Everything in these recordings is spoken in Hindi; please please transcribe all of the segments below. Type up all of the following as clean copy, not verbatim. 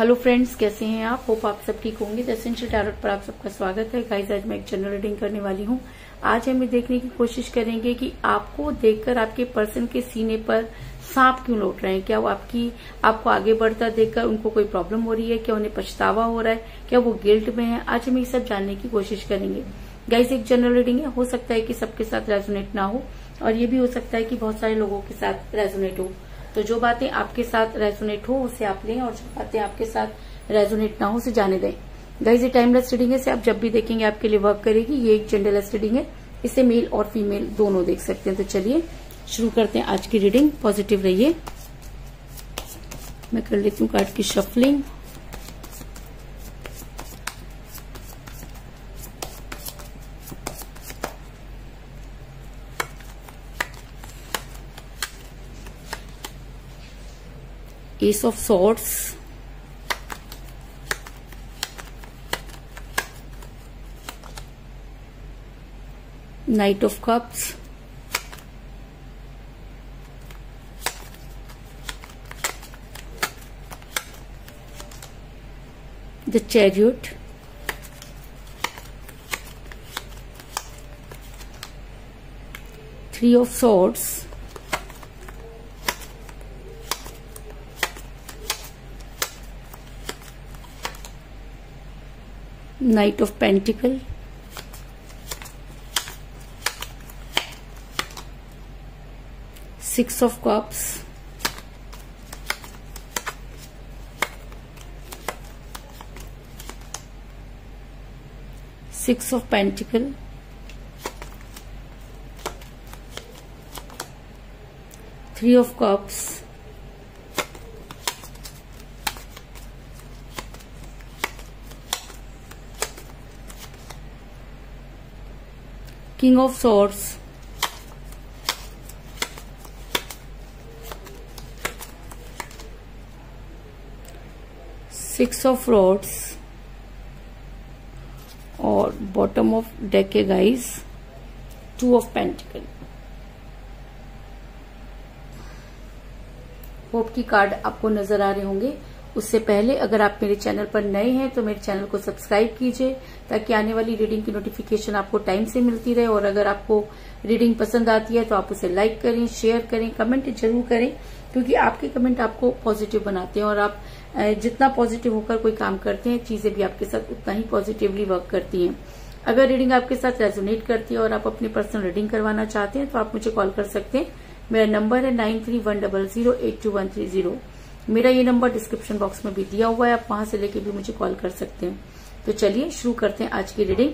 हेलो फ्रेंड्स, कैसे हैं आप? होप आप सब ठीक होंगे। द एसेंशियल टैरोट पर आप सबका स्वागत है। गाइस, आज मैं एक जनरल रीडिंग करने वाली हूँ। आज हम ये देखने की कोशिश करेंगे कि आपको देखकर आपके पर्सन के सीने पर सांप क्यों लौट रहे हैं। क्या वो आपको आगे बढ़ता देखकर उनको कोई प्रॉब्लम हो रही है? क्या उन्हें पछतावा हो रहा है? क्या वो गिल्ट में है? आज हम ये सब जानने की कोशिश करेंगे। गाइस, एक जनरल रीडिंग है, हो सकता है कि सबके साथ रेजोनेट ना हो और ये भी हो सकता है कि बहुत सारे लोगों के साथ रेजोनेट हो। तो जो बातें आपके साथ रेजोनेट हो उसे आप लें और जो बातें आपके साथ रेजोनेट ना हो उसे जाने दें। गाइस, ये टाइमलेस रीडिंग है, इसे आप जब भी देखेंगे आपके लिए वर्क करेगी। ये एक जेंडरलेस रीडिंग है, इसे मेल और फीमेल दोनों देख सकते हैं। तो चलिए शुरू करते हैं आज की रीडिंग। पॉजिटिव रहिए। मैं कर लेती हूँ कार्ड की shuffling. Ace of Swords, Knight of Cups, the Chariot, Three of Swords, Knight of Pentacle, Six of Cups, Six of Pentacle, Three of Cups, King of Swords, Six of Rods और बॉटम ऑफ डेक है guys, Two of Pentacle। Hope की कार्ड आपको नजर आ रहे होंगे। उससे पहले अगर आप मेरे चैनल पर नए हैं तो मेरे चैनल को सब्सक्राइब कीजिए ताकि आने वाली रीडिंग की नोटिफिकेशन आपको टाइम से मिलती रहे। और अगर आपको रीडिंग पसंद आती है तो आप उसे लाइक करें, शेयर करें, कमेंट जरूर करें, क्योंकि आपके कमेंट आपको पॉजिटिव बनाते हैं और आप जितना पॉजिटिव होकर कोई काम करते हैं चीजें भी आपके साथ उतना ही पॉजिटिवली वर्क करती हैं। अगर रीडिंग आपके साथ रेजोनेट करती है और आप अपनी पर्सनल रीडिंग करवाना चाहते हैं तो आप मुझे कॉल कर सकते हैं। मेरा नंबर है 9310082130। मेरा ये नंबर डिस्क्रिप्शन बॉक्स में भी दिया हुआ है, आप वहां से लेके भी मुझे कॉल कर सकते हैं। तो चलिए शुरू करते हैं आज की रीडिंग।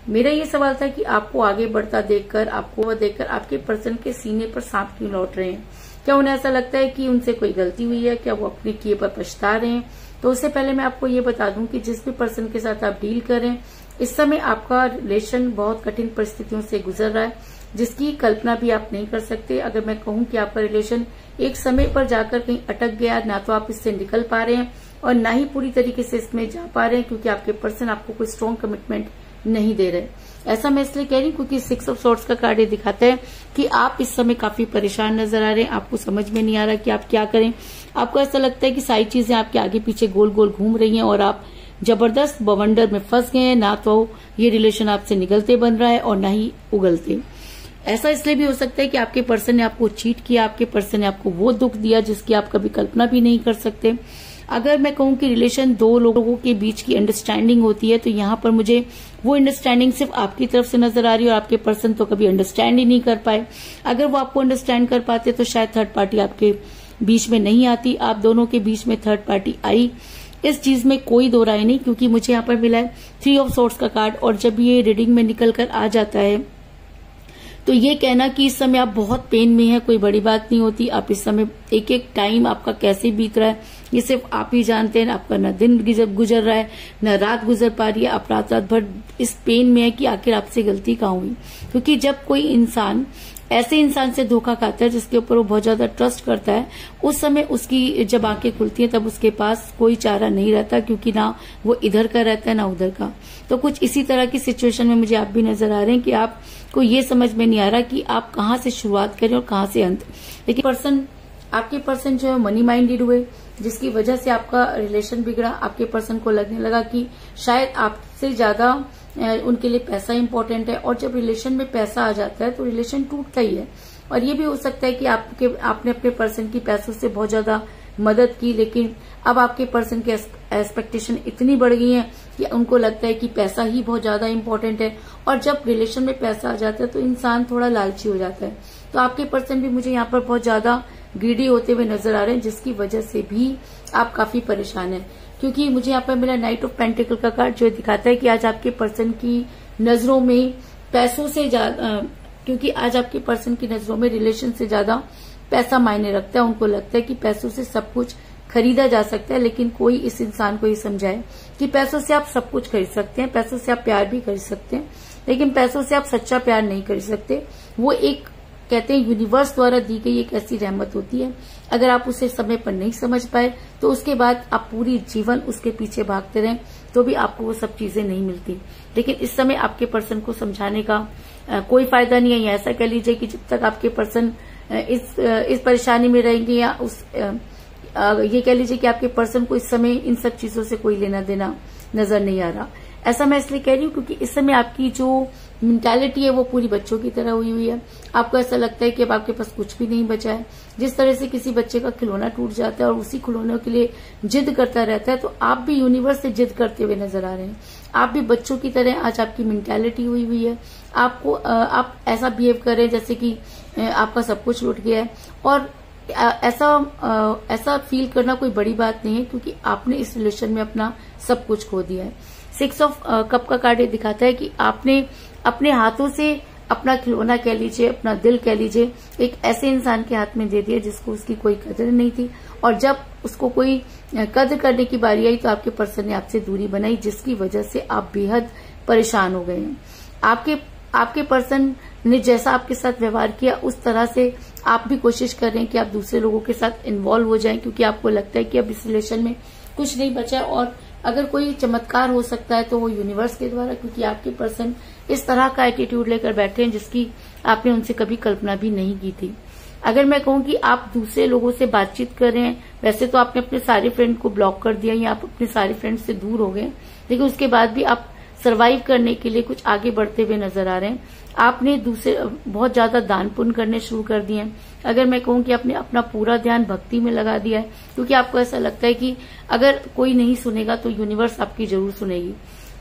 मेरा ये सवाल था कि आपको आगे बढ़ता देखकर आपके पर्सन के सीने पर सांप क्यों लौट रहे हैं। क्या उन्हें ऐसा लगता है कि उनसे कोई गलती हुई है? क्या वो अपने किए पर पछता रहे हैं? तो उससे पहले मैं आपको ये बता दूं कि जिस भी पर्सन के साथ आप डील करें, इस समय आपका रिलेशन बहुत कठिन परिस्थितियों से गुजर रहा है, जिसकी कल्पना भी आप नहीं कर सकते। अगर मैं कहूं कि आपका रिलेशन एक समय पर जाकर कहीं अटक गया, ना तो आप इससे निकल पा रहे हैं और ना ही पूरी तरीके से इसमें जा पा रहे हैं, क्योंकि आपके पर्सन आपको कोई स्ट्रॉन्ग कमिटमेंट नहीं दे रहे। ऐसा मैं इसलिए कह रही हूँ क्योंकि सिक्स ऑफ सॉर्ड्स का कार्ड ये दिखाता है कि आप इस समय काफी परेशान नजर आ रहे हैं। आपको समझ में नहीं आ रहा कि आप क्या करें। आपको ऐसा लगता है कि सारी चीजें आपके आगे पीछे गोल गोल घूम रही हैं और आप जबरदस्त बवंडर में फंस गए हैं। ना तो ये रिलेशन आपसे निकलते बन रहा है और ना ही उगलते। ऐसा इसलिए भी हो सकता है कि आपके पर्सन ने आपको चीट किया, आपके पर्सन ने आपको वो दुख दिया जिसकी आप कभी कल्पना भी नहीं कर सकते। अगर मैं कहूं कि रिलेशन दो लोगों के बीच की अंडरस्टैंडिंग होती है तो यहाँ पर मुझे वो अंडरस्टैंडिंग सिर्फ आपकी तरफ से नजर आ रही है और आपके पर्सन तो कभी अंडरस्टैंड ही नहीं कर पाए। अगर वो आपको अंडरस्टैंड कर पाते तो शायद थर्ड पार्टी आपके बीच में नहीं आती। आप दोनों के बीच में थर्ड पार्टी आई, इस चीज में कोई दो राय नहीं, क्योंकि मुझे यहाँ पर मिला है थ्री ऑफ सॉर्ड्स का कार्ड। और जब ये रीडिंग में निकल कर आ जाता है तो ये कहना कि इस समय आप बहुत पेन में हैं कोई बड़ी बात नहीं होती। आप इस समय एक एक टाइम आपका कैसे बीत रहा है ये सिर्फ आप ही जानते हैं। आपका न दिन गुजर रहा है न रात गुजर पा रही है। आप रात भर इस पेन में है कि आखिर आपसे गलती कहाँ हुई। क्योंकि जब कोई इंसान ऐसे इंसान से धोखा खाता है जिसके ऊपर वो बहुत ज्यादा ट्रस्ट करता है, उस समय उसकी जब आंखें खुलती हैं तब उसके पास कोई चारा नहीं रहता, क्योंकि ना वो इधर का रहता है ना उधर का। तो कुछ इसी तरह की सिचुएशन में मुझे आप भी नजर आ रहे हैं कि आपको ये समझ में नहीं आ रहा कि आप कहाँ से शुरुआत करें और कहाँ से अंत। लेकिन पर्सन आपके पर्सन जो है मनी माइंडेड हुए, जिसकी वजह से आपका रिलेशन बिगड़ा। आपके पर्सन को लगने लगा कि शायद आपसे ज्यादा उनके लिए पैसा इंपॉर्टेंट है, और जब रिलेशन में पैसा आ जाता है तो रिलेशन टूटता ही है। और ये भी हो सकता है कि आपने अपने पर्सन की पैसों से बहुत ज्यादा मदद की, लेकिन अब आपके पर्सन की एक्सपेक्टेशन इतनी बढ़ गई है कि उनको लगता है कि पैसा ही बहुत ज्यादा इंपॉर्टेंट है। और जब रिलेशन में पैसा आ जाता है तो इंसान थोड़ा लालची हो जाता है। तो आपके पर्सन भी मुझे यहाँ पर बहुत ज्यादा ग्रीडी होते हुए नजर आ रहे हैं, जिसकी वजह से भी आप काफी परेशान हैं। क्योंकि मुझे यहाँ पर मिला नाइट ऑफ पेंटिकल का कार्ड, जो दिखाता है कि आज आपके पर्सन की नजरों में पैसों से ज्यादा, क्योंकि आज आपके पर्सन की नजरों में रिलेशन से ज्यादा पैसा मायने रखता है। उनको लगता है कि पैसों से सब कुछ खरीदा जा सकता है, लेकिन कोई इस इंसान को ये समझाए कि पैसों से आप सब कुछ खरीद सकते हैं, पैसों से आप प्यार भी खरीद सकते हैं, लेकिन पैसों से आप सच्चा प्यार नहीं खरीद सकते। वो एक कहते हैं यूनिवर्स द्वारा दी गई एक ऐसी रहमत होती है, अगर आप उसे समय पर नहीं समझ पाए तो उसके बाद आप पूरी जीवन उसके पीछे भागते रहें तो भी आपको वो सब चीजें नहीं मिलती। लेकिन इस समय आपके पर्सन को समझाने का कोई फायदा नहीं है, या ऐसा कह लीजिए कि जब तक आपके पर्सन इस परेशानी में रहेंगे, या ये कह लीजिए कि आपके पर्सन को इस समय इन सब चीजों से कोई लेना देना नजर नहीं आ रहा। ऐसा मैं इसलिए कह रही हूँ क्योंकि इस समय आपकी जो मेंटालिटी है वो पूरी बच्चों की तरह हुई है। आपको ऐसा लगता है कि अब आपके पास कुछ भी नहीं बचा है। जिस तरह से किसी बच्चे का खिलौना टूट जाता है और उसी खिलौनों के लिए जिद करता रहता है, तो आप भी यूनिवर्स से जिद करते हुए नजर आ रहे हैं। आप भी बच्चों की तरह आज आपकी मेंटालिटी हुई है। आप ऐसा बिहेव कर रहे हैं जैसे कि आपका सब कुछ लुट गया है, और ऐसा फील करना कोई बड़ी बात नहीं है, क्योंकि आपने इस रिलेशन में अपना सब कुछ खो दिया है। 6 ऑफ कप का कार्ड ये दिखाता है कि आपने अपने हाथों से अपना खिलौना कह लीजिए, अपना दिल कह लीजिए, एक ऐसे इंसान के हाथ में दे दिया जिसको उसकी कोई कदर नहीं थी, और जब उसको कोई कदर करने की बारी आई तो आपके पर्सन ने आपसे दूरी बनाई, जिसकी वजह से आप बेहद परेशान हो गए हैं। आपके पर्सन ने जैसा आपके साथ व्यवहार किया उस तरह से आप भी कोशिश कर रहे हैं कि आप दूसरे लोगों के साथ इन्वॉल्व हो जाएं, क्योंकि आपको लगता है कि अब इस रिलेशन में कुछ नहीं बचा है, और अगर कोई चमत्कार हो सकता है तो वो यूनिवर्स के द्वारा, क्योंकि आपके पर्सन इस तरह का एटीट्यूड लेकर बैठे हैं जिसकी आपने उनसे कभी कल्पना भी नहीं की थी। अगर मैं कहूं कि आप दूसरे लोगों से बातचीत कर रहे हैं, वैसे तो आपने अपने सारे फ्रेंड को ब्लॉक कर दिया या आप अपने सारे फ्रेंड से दूर हो गए, लेकिन उसके बाद भी आप सरवाइव करने के लिए कुछ आगे बढ़ते हुए नजर आ रहे हैं। आपने बहुत ज्यादा दान पुण्य करने शुरू कर दिए हैं। अगर मैं कहूं कि आपने अपना पूरा ध्यान भक्ति में लगा दिया है, क्योंकि आपको ऐसा लगता है कि अगर कोई नहीं सुनेगा तो यूनिवर्स आपकी जरूर सुनेगी।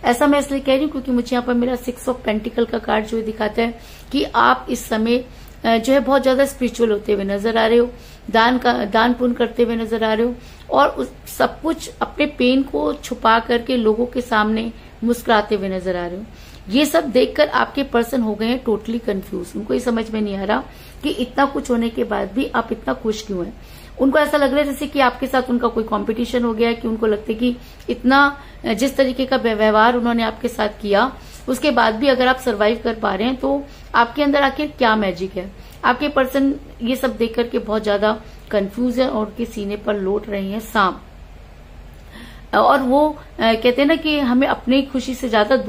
ऐसा मैं इसलिए कह रही हूँ क्योंकि मुझे यहाँ पर मेरा 6 ऑफ पेंटिकल का कार्ड जो दिखाता है कि आप इस समय जो है बहुत ज्यादा स्पिरिचुअल होते हुए नजर आ रहे हो, दान पुण्य करते हुए नजर आ रहे हो, और सब कुछ अपने पेन को छुपा करके लोगों के सामने मुस्कुराते हुए नजर आ रहे हो। ये सब देखकर आपके पर्सन हो गए हैं टोटली कंफ्यूज। उनको ये समझ में नहीं आ रहा कि इतना कुछ होने के बाद भी आप इतना खुश क्यों हैं। उनको ऐसा लग रहा है जैसे कि आपके साथ उनका कोई कंपटीशन हो गया है, कि उनको लगता है कि इतना जिस तरीके का व्यवहार उन्होंने आपके साथ किया उसके बाद भी अगर आप सर्वाइव कर पा रहे हैं तो आपके अंदर आखिर क्या मैजिक है। आपके पर्सन ये सब देख करके बहुत ज्यादा कंफ्यूज है और उनके सीने पर लौट रहे हैं सांप। और वो कहते हैं ना कि हमें अपनी खुशी से ज्यादा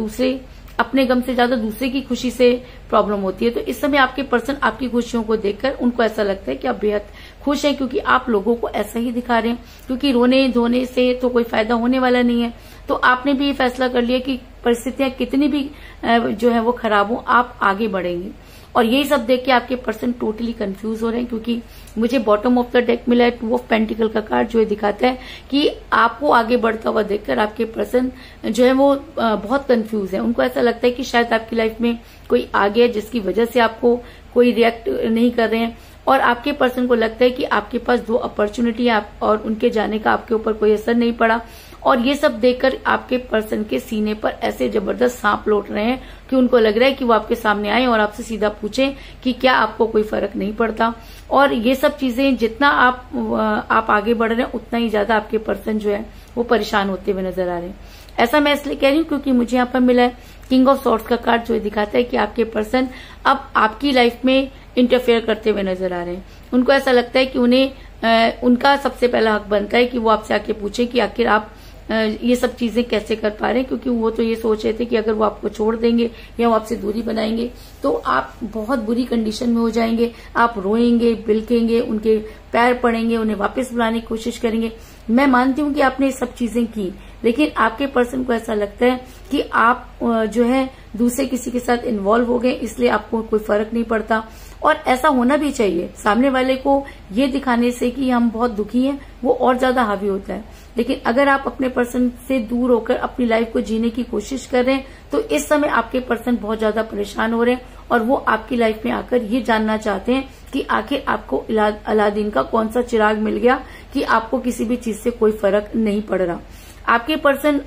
अपने गम से ज्यादा दूसरे की खुशी से प्रॉब्लम होती है। तो इस समय आपके पर्सन आपकी खुशियों को देखकर उनको ऐसा लगता है कि आप बेहद खुश हैं, क्योंकि आप लोगों को ऐसा ही दिखा रहे हैं, क्योंकि रोने धोने से तो कोई फायदा होने वाला नहीं है। तो आपने भी ये फैसला कर लिया कि परिस्थितियां कितनी भी जो है वो खराब हो, आप आगे बढ़ेंगे। और यही सब देख के आपके पर्सन टोटली कंफ्यूज हो रहे हैं, क्योंकि मुझे बॉटम ऑफ द डेक मिला है 2 ऑफ पेंटिकल का कार्ड, जो दिखाता है कि आपको आगे बढ़ता हुआ देखकर आपके पर्सन जो है वो बहुत कंफ्यूज है। उनको ऐसा लगता है कि शायद आपकी लाइफ में कोई आ गया जिसकी वजह से आपको कोई रिएक्ट नहीं कर रहे हैं, और आपके पर्सन को लगता है कि आपके पास 2 अपॉर्चुनिटी है और उनके जाने का आपके ऊपर कोई असर नहीं पड़ा। और ये सब देखकर आपके पर्सन के सीने पर ऐसे जबरदस्त सांप लौट रहे हैं कि उनको लग रहा है कि वो आपके सामने आए और आपसे सीधा पूछें कि क्या आपको कोई फर्क नहीं पड़ता। और ये सब चीजें जितना आप आगे बढ़ रहे हैं उतना ही ज्यादा आपके पर्सन जो है वो परेशान होते हुए नजर आ रहे हैं। ऐसा मैं इसलिए कह रही हूँ क्योंकि मुझे यहाँ पर मिला है किंग ऑफ सॉर्ड्स का कार्ड, जो दिखाता है कि आपके पर्सन अब आपकी लाइफ में इंटरफेयर करते हुए नजर आ रहे हैं। उनको ऐसा लगता है कि उन्हें उनका सबसे पहला हक बनता है कि वो आपसे आके पूछे कि आखिर आप ये सब चीजें कैसे कर पा रहे हैं, क्योंकि वो तो ये सोच रहे थे कि अगर वो आपको छोड़ देंगे या वो आपसे दूरी बनाएंगे तो आप बहुत बुरी कंडीशन में हो जाएंगे, आप रोएंगे, बिलखेंगे, उनके पैर पड़ेंगे, उन्हें वापस बुलाने की कोशिश करेंगे। मैं मानती हूँ कि आपने ये सब चीजें की, लेकिन आपके पर्सन को ऐसा लगता है कि आप जो है दूसरे किसी के साथ इन्वॉल्व हो गए, इसलिए आपको कोई फर्क नहीं पड़ता। और ऐसा होना भी चाहिए, सामने वाले को ये दिखाने से कि हम बहुत दुखी हैं वो और ज्यादा हावी होता है। लेकिन अगर आप अपने पर्सन से दूर होकर अपनी लाइफ को जीने की कोशिश कर रहे हैं तो इस समय आपके पर्सन बहुत ज्यादा परेशान हो रहे हैं और वो आपकी लाइफ में आकर ये जानना चाहते हैं कि आखिर आपको अलादीन का कौन सा चिराग मिल गया कि आपको किसी भी चीज से कोई फर्क नहीं पड़ रहा। आपके पर्सन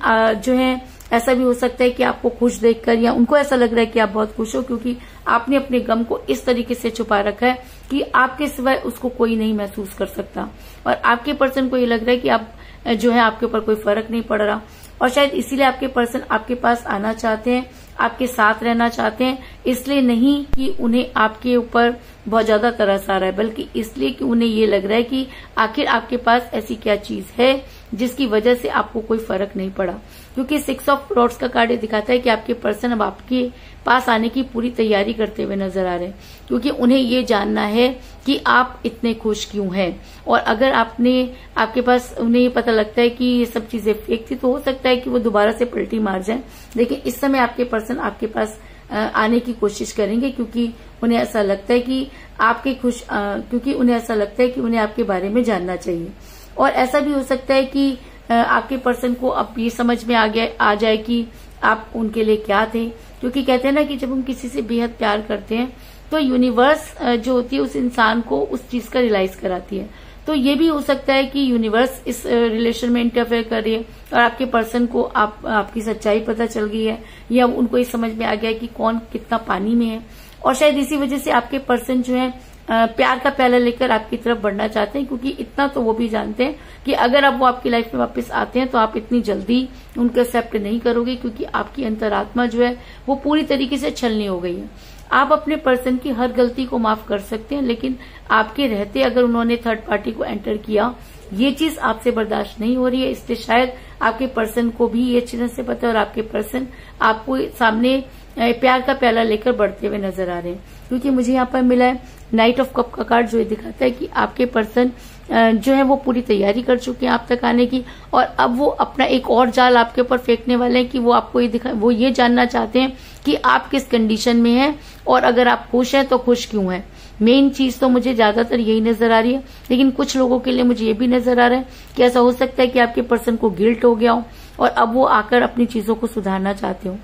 जो है ऐसा भी हो सकता है कि आपको खुश देखकर या उनको ऐसा लग रहा है कि आप बहुत खुश हो, क्योंकि आपने अपने गम को इस तरीके से छुपा रखा है कि आपके सिवाय उसको कोई नहीं महसूस कर सकता। और आपके पर्सन को ये लग रहा है कि आप जो है आपके ऊपर कोई फर्क नहीं पड़ रहा, और शायद इसीलिए आपके पर्सन आपके पास आना चाहते हैं, आपके साथ रहना चाहते हैं। इसलिए नहीं कि उन्हें आपके ऊपर बहुत ज्यादा तरस आ रहा है, बल्कि इसलिए कि उन्हें ये लग रहा है कि आखिर आपके पास ऐसी क्या चीज है जिसकी वजह से आपको कोई फर्क नहीं पड़ा। क्योंकि 6 ऑफ रॉड्स का कार्ड दिखाता है कि आपके पर्सन अब आपके पास आने की पूरी तैयारी करते हुए नजर आ रहे हैं, क्योंकि उन्हें ये जानना है कि आप इतने खुश क्यों हैं। और अगर आपके पास उन्हें ये पता लगता है कि ये सब चीजें फेक थी तो हो सकता है कि वो दोबारा से पलटी मार जाए। लेकिन इस समय आपके पर्सन आपके पास आने की कोशिश करेंगे, क्योंकि उन्हें ऐसा लगता है कि क्योंकि उन्हें ऐसा लगता है कि उन्हें आपके बारे में जानना चाहिए। और ऐसा भी हो सकता है कि आपके पर्सन को अब ये समझ में आ जाए कि आप उनके लिए क्या थे, क्योंकि कहते हैं ना कि जब हम किसी से बेहद प्यार करते हैं तो यूनिवर्स जो होती है उस इंसान को उस चीज का रियलाइज कराती है। तो ये भी हो सकता है कि यूनिवर्स इस रिलेशन में इंटरफेयर कर रही है और आपके पर्सन को आपकी सच्चाई पता चल गई है, या उनको ये समझ में आ गया है कि कौन कितना पानी में है। और शायद इसी वजह से आपके पर्सन जो है प्यार का प्याला लेकर आपकी तरफ बढ़ना चाहते हैं, क्योंकि इतना तो वो भी जानते हैं कि अगर अब वो आपकी लाइफ में वापस आते हैं तो आप इतनी जल्दी उनको एक्सेप्ट नहीं करोगे, क्योंकि आपकी अंतरात्मा जो है वो पूरी तरीके से छलनी हो गई है। आप अपने पर्सन की हर गलती को माफ कर सकते हैं, लेकिन आपके रहते अगर उन्होंने थर्ड पार्टी को एंटर किया, ये चीज आपसे बर्दाश्त नहीं हो रही है। इसलिए शायद आपके पर्सन को भी ये अच्छी तरह से पता है और आपके पर्सन आपको सामने प्यार का प्याला लेकर बढ़ते हुए नजर आ रहे हैं। क्योंकि मुझे यहाँ पर मिला है नाइट ऑफ कप का कार्ड, जो ये दिखाता है कि आपके पर्सन जो है वो पूरी तैयारी कर चुके हैं आप तक आने की, और अब वो अपना एक और जाल आपके ऊपर फेंकने वाले हैं कि वो आपको वो ये जानना चाहते हैं कि आप किस कंडीशन में हैं और अगर आप खुश हैं तो खुश क्यों हैं। मेन चीज तो मुझे ज्यादातर यही नजर आ रही है, लेकिन कुछ लोगों के लिए मुझे ये भी नजर आ रहा है कि ऐसा हो सकता है कि आपके पर्सन को गिल्ट हो गया हो और अब वो आकर अपनी चीजों को सुधारना चाहते हो।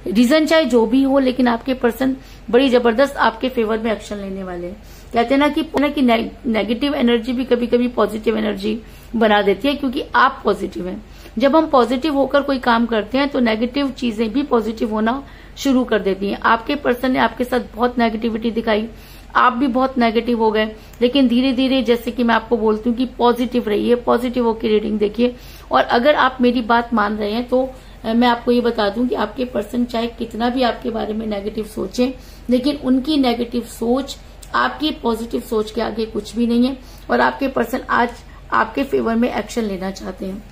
रीजन चाहे जो भी हो, लेकिन आपके पर्सन बड़ी जबरदस्त आपके फेवर में एक्शन लेने वाले हैं। कहते हैं ना कि नेगेटिव एनर्जी भी कभी कभी पॉजिटिव एनर्जी बना देती है, क्योंकि आप पॉजिटिव हैं। जब हम पॉजिटिव होकर कोई काम करते हैं तो नेगेटिव चीजें भी पॉजिटिव होना शुरू कर देती हैं। आपके पर्सन ने आपके साथ बहुत नेगेटिविटी दिखाई, आप भी बहुत नेगेटिव हो गए, लेकिन धीरे धीरे जैसे कि मैं आपको बोलती हूँ कि पॉजिटिव रहिए, पॉजिटिव होकर रीडिंग देखिए। और अगर आप मेरी बात मान रहे हैं तो मैं आपको ये बता दूं कि आपके पर्सन चाहे कितना भी आपके बारे में नेगेटिव सोचें, लेकिन उनकी नेगेटिव सोच आपकी पॉजिटिव सोच के आगे कुछ भी नहीं है। और आपके पर्सन आज आपके फेवर में एक्शन लेना चाहते हैं,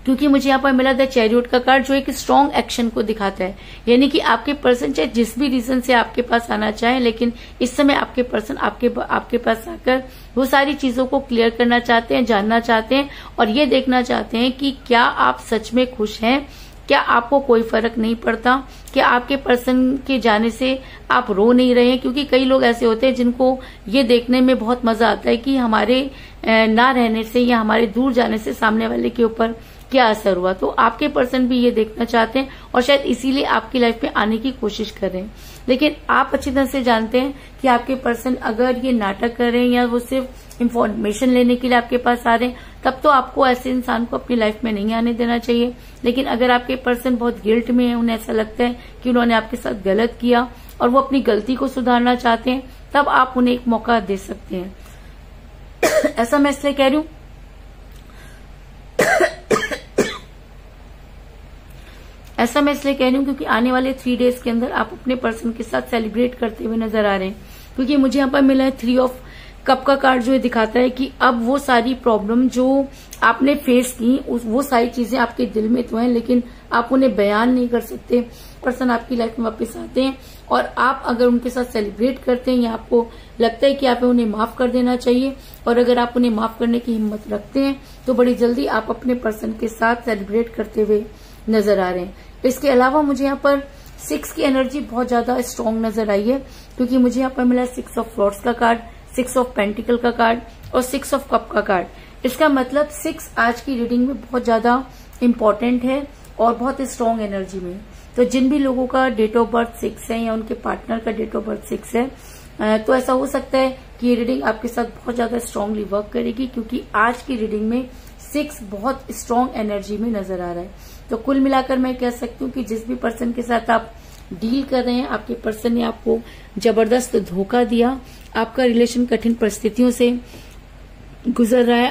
क्योंकि मुझे यहाँ पर मिला द चैरियट का कार्ड, जो एक स्ट्रॉन्ग एक्शन को दिखाता है। यानी कि आपके पर्सन चाहे जिस भी रीजन से आपके पास आना चाहे, लेकिन इस समय आपके पर्सन आपके पास आकर वो सारी चीजों को क्लियर करना चाहते हैं, जानना चाहते हैं और ये देखना चाहते हैं कि क्या आप सच में खुश हैं, क्या आपको कोई फर्क नहीं पड़ता, क्या आपके पर्सन के जाने से आप रो नहीं रहे हैं। क्योंकि कई लोग ऐसे होते हैं जिनको ये देखने में बहुत मजा आता है कि हमारे ना रहने से या हमारे दूर जाने से सामने वाले के ऊपर क्या असर हुआ। तो आपके पर्सन भी ये देखना चाहते हैं और शायद इसीलिए आपकी लाइफ में आने की कोशिश कर रहे हैं। लेकिन आप अच्छी तरह से जानते हैं कि आपके पर्सन अगर ये नाटक कर रहे हैं या वो सिर्फ इंफॉर्मेशन लेने के लिए आपके पास आ रहे हैं, तब तो आपको ऐसे इंसान को अपनी लाइफ में नहीं आने देना चाहिए। लेकिन अगर आपके पर्सन बहुत गिल्ट में है, उन्हें ऐसा लगता है कि उन्होंने आपके साथ गलत किया और वो अपनी गलती को सुधारना चाहते हैं, तब आप उन्हें एक मौका दे सकते हैं। ऐसा मैं इसलिए कह रही हूं क्योंकि आने वाले 3 डेज के अंदर आप अपने पर्सन के साथ सेलिब्रेट करते हुए नजर आ रहे हैं। क्योंकि मुझे यहाँ पर मिला है 3 ऑफ कप का कार्ड जो है दिखाता है कि अब वो सारी प्रॉब्लम जो आपने फेस की वो सारी चीजें आपके दिल में तो हैं, लेकिन आप उन्हें बयान नहीं कर सकते। पर्सन आपकी लाइफ में वापस आते हैं और आप अगर उनके साथ सेलिब्रेट करते हैं या आपको लगता है कि आप उन्हें माफ कर देना चाहिए, और अगर आप उन्हें माफ करने की हिम्मत रखते हैं तो बड़ी जल्दी आप अपने पर्सन के साथ सेलिब्रेट करते हुए नजर आ रहे हैं। इसके अलावा मुझे यहाँ पर 6 की एनर्जी बहुत ज्यादा स्ट्रांग नजर आई है, क्योंकि मुझे यहाँ पर मिला 6 ऑफ फ्लॉर्स का कार्ड, 6 ऑफ पेंटिकल का कार्ड और 6 ऑफ कप का कार्ड। इसका मतलब 6 आज की रीडिंग में बहुत ज्यादा इम्पोर्टेंट है और बहुत स्ट्रांग एनर्जी में। तो जिन भी लोगों का डेट ऑफ बर्थ 6 है या उनके पार्टनर का डेट ऑफ बर्थ 6 है, तो ऐसा हो सकता है कि ये रीडिंग आपके साथ बहुत ज्यादा स्ट्रांगली वर्क करेगी, क्योंकि आज की रीडिंग में 6 बहुत स्ट्रांग एनर्जी में नजर आ रहा है। तो कुल मिलाकर मैं कह सकती हूँ कि जिस भी पर्सन के साथ आप डील कर रहे हैं, आपके पर्सन ने आपको जबरदस्त धोखा दिया, आपका रिलेशन कठिन परिस्थितियों से गुजर रहा है,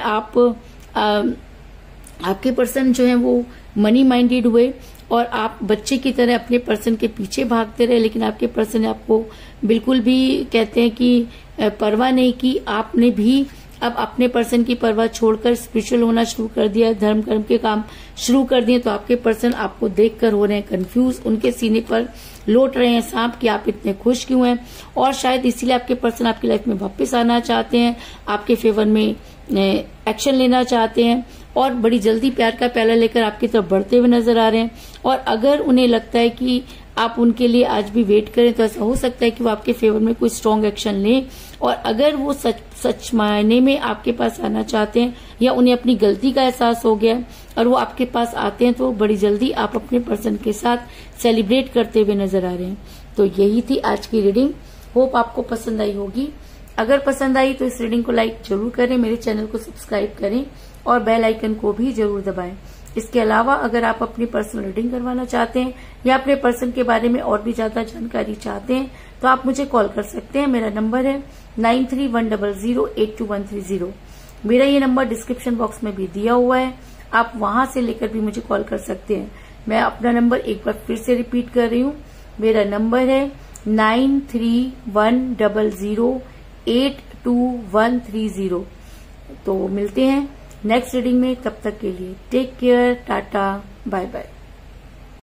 आपके पर्सन जो है वो मनी माइंडेड हुए और आप बच्चे की तरह अपने पर्सन के पीछे भागते रहे, लेकिन आपके पर्सन ने आपको बिल्कुल भी कहते हैं कि परवाह नहीं की। आपने भी अब अपने पर्सन की परवाह छोड़कर स्पिरिचुअल होना शुरू कर दिया, धर्म कर्म के काम शुरू कर दिए। तो आपके पर्सन आपको देखकर हो रहे हैं कंफ्यूज, उनके सीने पर लौट रहे हैं सांप कि आप इतने खुश क्यों हैं, और शायद इसीलिए आपके पर्सन आपकी लाइफ में वापस आना चाहते हैं, आपके फेवर में एक्शन लेना चाहते हैं और बड़ी जल्दी प्यार का प्याला लेकर आपकी तरफ बढ़ते हुए नजर आ रहे हैं। और अगर उन्हें लगता है कि आप उनके लिए आज भी वेट करें, तो ऐसा हो सकता है कि वो आपके फेवर में कोई स्ट्रांग एक्शन लें, और अगर वो सच मायने में आपके पास आना चाहते हैं या उन्हें अपनी गलती का एहसास हो गया और वो आपके पास आते हैं, तो बड़ी जल्दी आप अपने पर्सन के साथ सेलिब्रेट करते हुए नजर आ रहे हैं। तो यही थी आज की रीडिंग। होप आपको पसंद आई होगी। अगर पसंद आई तो इस रीडिंग को लाइक जरूर करें, मेरे चैनल को सब्सक्राइब करें और बेल आइकन को भी जरूर दबाएं। इसके अलावा अगर आप अपनी पर्सनल रीडिंग करवाना चाहते हैं या अपने पर्सन के बारे में और भी ज्यादा जानकारी चाहते हैं, तो आप मुझे कॉल कर सकते हैं। मेरा नंबर है 9310082130। मेरा ये नंबर डिस्क्रिप्शन बॉक्स में भी दिया हुआ है, आप वहां से लेकर भी मुझे कॉल कर सकते हैं। मैं अपना नंबर एक बार फिर से रिपीट कर रही हूँ। मेरा नंबर है 9310082130। तो मिलते हैं नेक्स्ट रीडिंग में, तब तक के लिए take care, tata, bye bye.